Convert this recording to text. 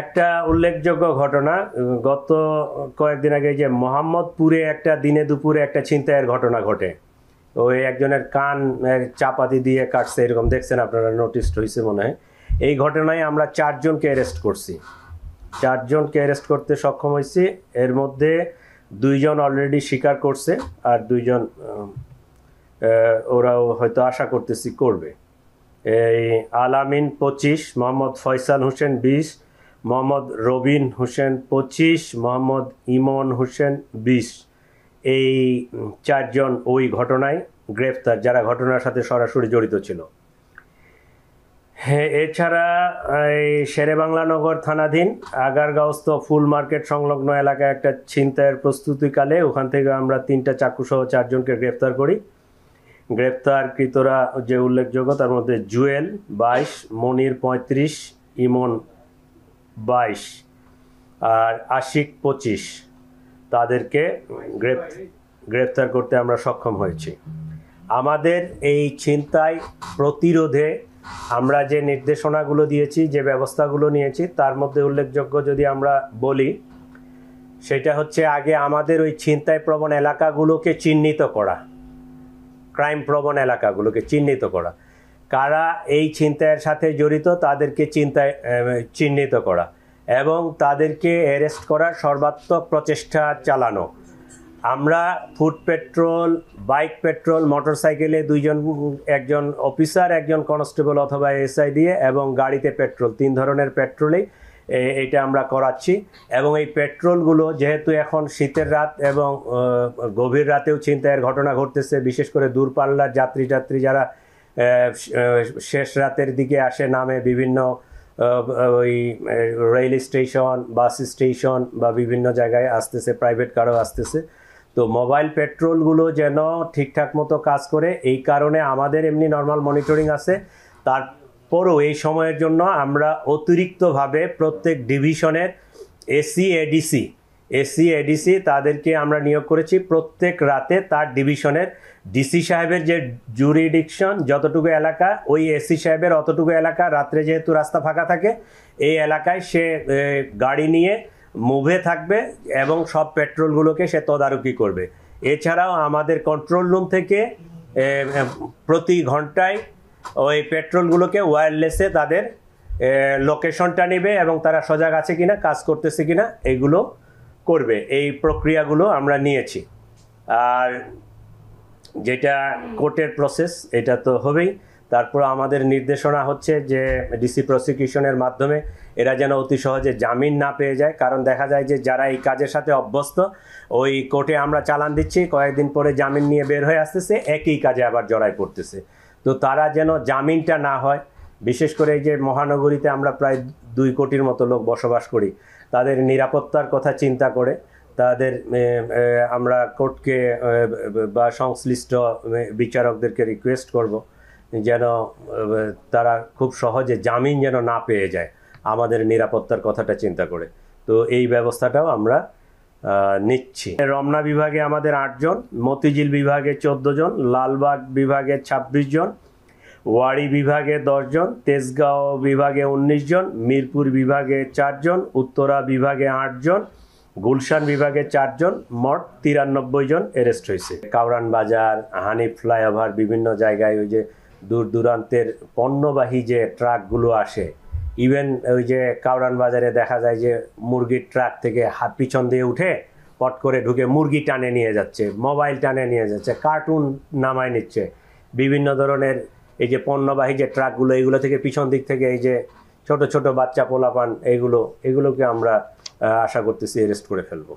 একটা উল্লেখযোগ্য ঘটনা গত কয়েকদিন আগে যে মোহাম্মদপুরে একটা দিনে দুপুরে একটা ছিনতাইয়ের ঘটনা ঘটে। ওই একজনের কান চাপাতি দিয়ে কাটছে, এরকম দেখছেন আপনারা, নোটিস হয়েছে মনে হয়। এই ঘটনায় আমরা 4 জনকে অ্যারেস্ট করছি, 4 জনকে অ্যারেস্ট করতে সক্ষম হয়েছি। এর মধ্যে 2 জন অলরেডি স্বীকার করছে, আর 2 জন ওরাও হয়তো আশা করতেছি করবে। এই আলামিন 25, মোহাম্মদ ফয়সাল হোসেন 20, মোহাম্মদ রবিন হোসেন 25, মোহাম্মদ ইমন হোসেন 20, এই 4 জন ওই ঘটনায় গ্রেফতার, যারা ঘটনার সাথে সরাসরি জড়িত ছিল। হ্যাঁ, এছাড়া এই শেরেবাংলানগর থানাধীন আগারগাঁওস্থ ফুল মার্কেট সংলগ্ন এলাকায় একটা ছিনতাইয়ের প্রস্তুতিকালে ওখান থেকে আমরা 3টা চাকুসহ 4 জনকে গ্রেফতার করি। গ্রেফতারকৃতরা যে উল্লেখযোগ্য তার মধ্যে জুয়েল 22, মনির 35, ইমন 22 আর আশিক 25, তাদেরকে গ্রেফতার করতে আমরা সক্ষম হয়েছি। আমাদের এই ছিনতাই প্রতিরোধে আমরা যে নির্দেশনাগুলো দিয়েছি, যে ব্যবস্থাগুলো নিয়েছি, তার মধ্যে উল্লেখযোগ্য যদি আমরা বলি, সেটা হচ্ছে আগে আমাদের ওই ছিনতাই প্রবণ এলাকাগুলোকে চিহ্নিত করা, ক্রাইম প্রবণ এলাকাগুলোকে চিহ্নিত করা, কারা এই ছিনতাইয়ের সাথে জড়িত তাদেরকে চিহ্নিত করা এবং তাদেরকে অ্যারেস্ট করার সর্বাত্মক প্রচেষ্টা চালানো। আমরা ফুট পেট্রোল, বাইক পেট্রোল, মোটরসাইকেলে 2 জন, একজন অফিসার, একজন কনস্টেবল অথবা এসআই দিয়ে, এবং গাড়িতে পেট্রোল, 3 ধরনের পেট্রোলেই এটা আমরা করাচ্ছি। এবং এই পেট্রোলগুলো যেহেতু এখন শীতের রাত এবং গভীর রাতেও ছিনতাইয়ের ঘটনা ঘটতেছে, বিশেষ করে দূরপাল্লার যাত্রী যারা শেষ রাতের দিকে আসে, নামে বিভিন্ন ওই রেল স্টেশন, বাস স্টেশন বা বিভিন্ন জায়গায় আসতেছে, প্রাইভেট কারও আসতেছে। তো মোবাইল পেট্রোলগুলো যেন ঠিকঠাক মতো কাজ করে, এই কারণে আমাদের এমনি নর্মাল মনিটরিং আছে। তারপরও এই সময়ের জন্য আমরা অতিরিক্তভাবে প্রত্যেক ডিভিশনের এসি এডিসি তাদেরকে আমরা নিয়োগ করেছি। প্রত্যেক রাতে তার ডিভিশনের ডিসি সাহেবের যে জুরিডিকশন, যতটুকু এলাকা, ওই এসি সাহেবের অতটুকু এলাকা, রাত্রে যেহেতু রাস্তা ফাঁকা থাকে, এই এলাকায় সে গাড়ি নিয়ে মুভে থাকবে এবং সব পেট্রোলগুলোকে সে তদারকি করবে। এছাড়াও আমাদের কন্ট্রোল রুম থেকে প্রতি ঘন্টায় ওই পেট্রোলগুলোকে ওয়্যারলেসে তাদের লোকেশনটা নেবে এবং তারা সজাগ আছে কিনা, কাজ করতেছে কিনা, এগুলো করবে। এই প্রক্রিয়াগুলো আমরা নিয়েছি। আর যেটা কোর্টের প্রসেস, এটা তো হবেই। তারপর আমাদের নির্দেশনা হচ্ছে যে ডিসি প্রসিকিউশনের মাধ্যমে এরা যেন অতি সহজে জামিন না পেয়ে যায়, কারণ দেখা যায় যে যারা এই কাজের সাথে অভ্যস্ত, ওই কোর্টে আমরা চালান দিচ্ছি, কয়েকদিন পরে জামিন নিয়ে বের হয়ে আসতেছে, একই কাজে আবার জড়াই পড়তেছে। তো তারা যেন জামিনটা না হয়, বিশেষ করে এই যে মহানগরীতে আমরা প্রায় 2 কোটির মতো লোক বসবাস করি, তাদের নিরাপত্তার কথা চিন্তা করে তাদের আমরা কোর্টকে বা সংশ্লিষ্ট বিচারকদেরকে রিকোয়েস্ট করব যেন তারা খুব সহজে জামিন যেন না পেয়ে যায়, আমাদের নিরাপত্তার কথাটা চিন্তা করে। তো এই ব্যবস্থাটাও আমরা নিচ্ছি। রমনা বিভাগে আমাদের 8 জন, মতিঝিল বিভাগে 14 জন, লালবাগ বিভাগে 26 জন, ওয়াড়ি বিভাগে 10 জন, তেজগাঁও বিভাগে 19 জন, মিরপুর বিভাগে 4 জন, উত্তরা বিভাগে 8 জন, গুলশান বিভাগে 4 জন, মোট 93 জন অ্যারেস্ট হয়েছে। কাউরান বাজার, হানিফ ফ্লাইওভার, বিভিন্ন জায়গায় ওই যে দূর দূরান্তের পণ্যবাহী যে ট্রাকগুলো আসে, ইভেন ওই যে কাউরান বাজারে দেখা যায় যে মুরগির ট্রাক থেকে পিছন দিয়ে উঠে পট করে ঢুকে মুরগি টানে নিয়ে যাচ্ছে, মোবাইল টানে নিয়ে যাচ্ছে, কার্টুন নামায় নিচ্ছে, বিভিন্ন ধরনের এই যে পণ্যবাহী যে ট্রাকগুলো, এগুলো থেকে পিছন দিক থেকে এই যে ছোট ছোট বাচ্চা পোলাপান, এগুলোকে আমরা আশা করতেছি অ্যারেস্ট করে ফেলবো।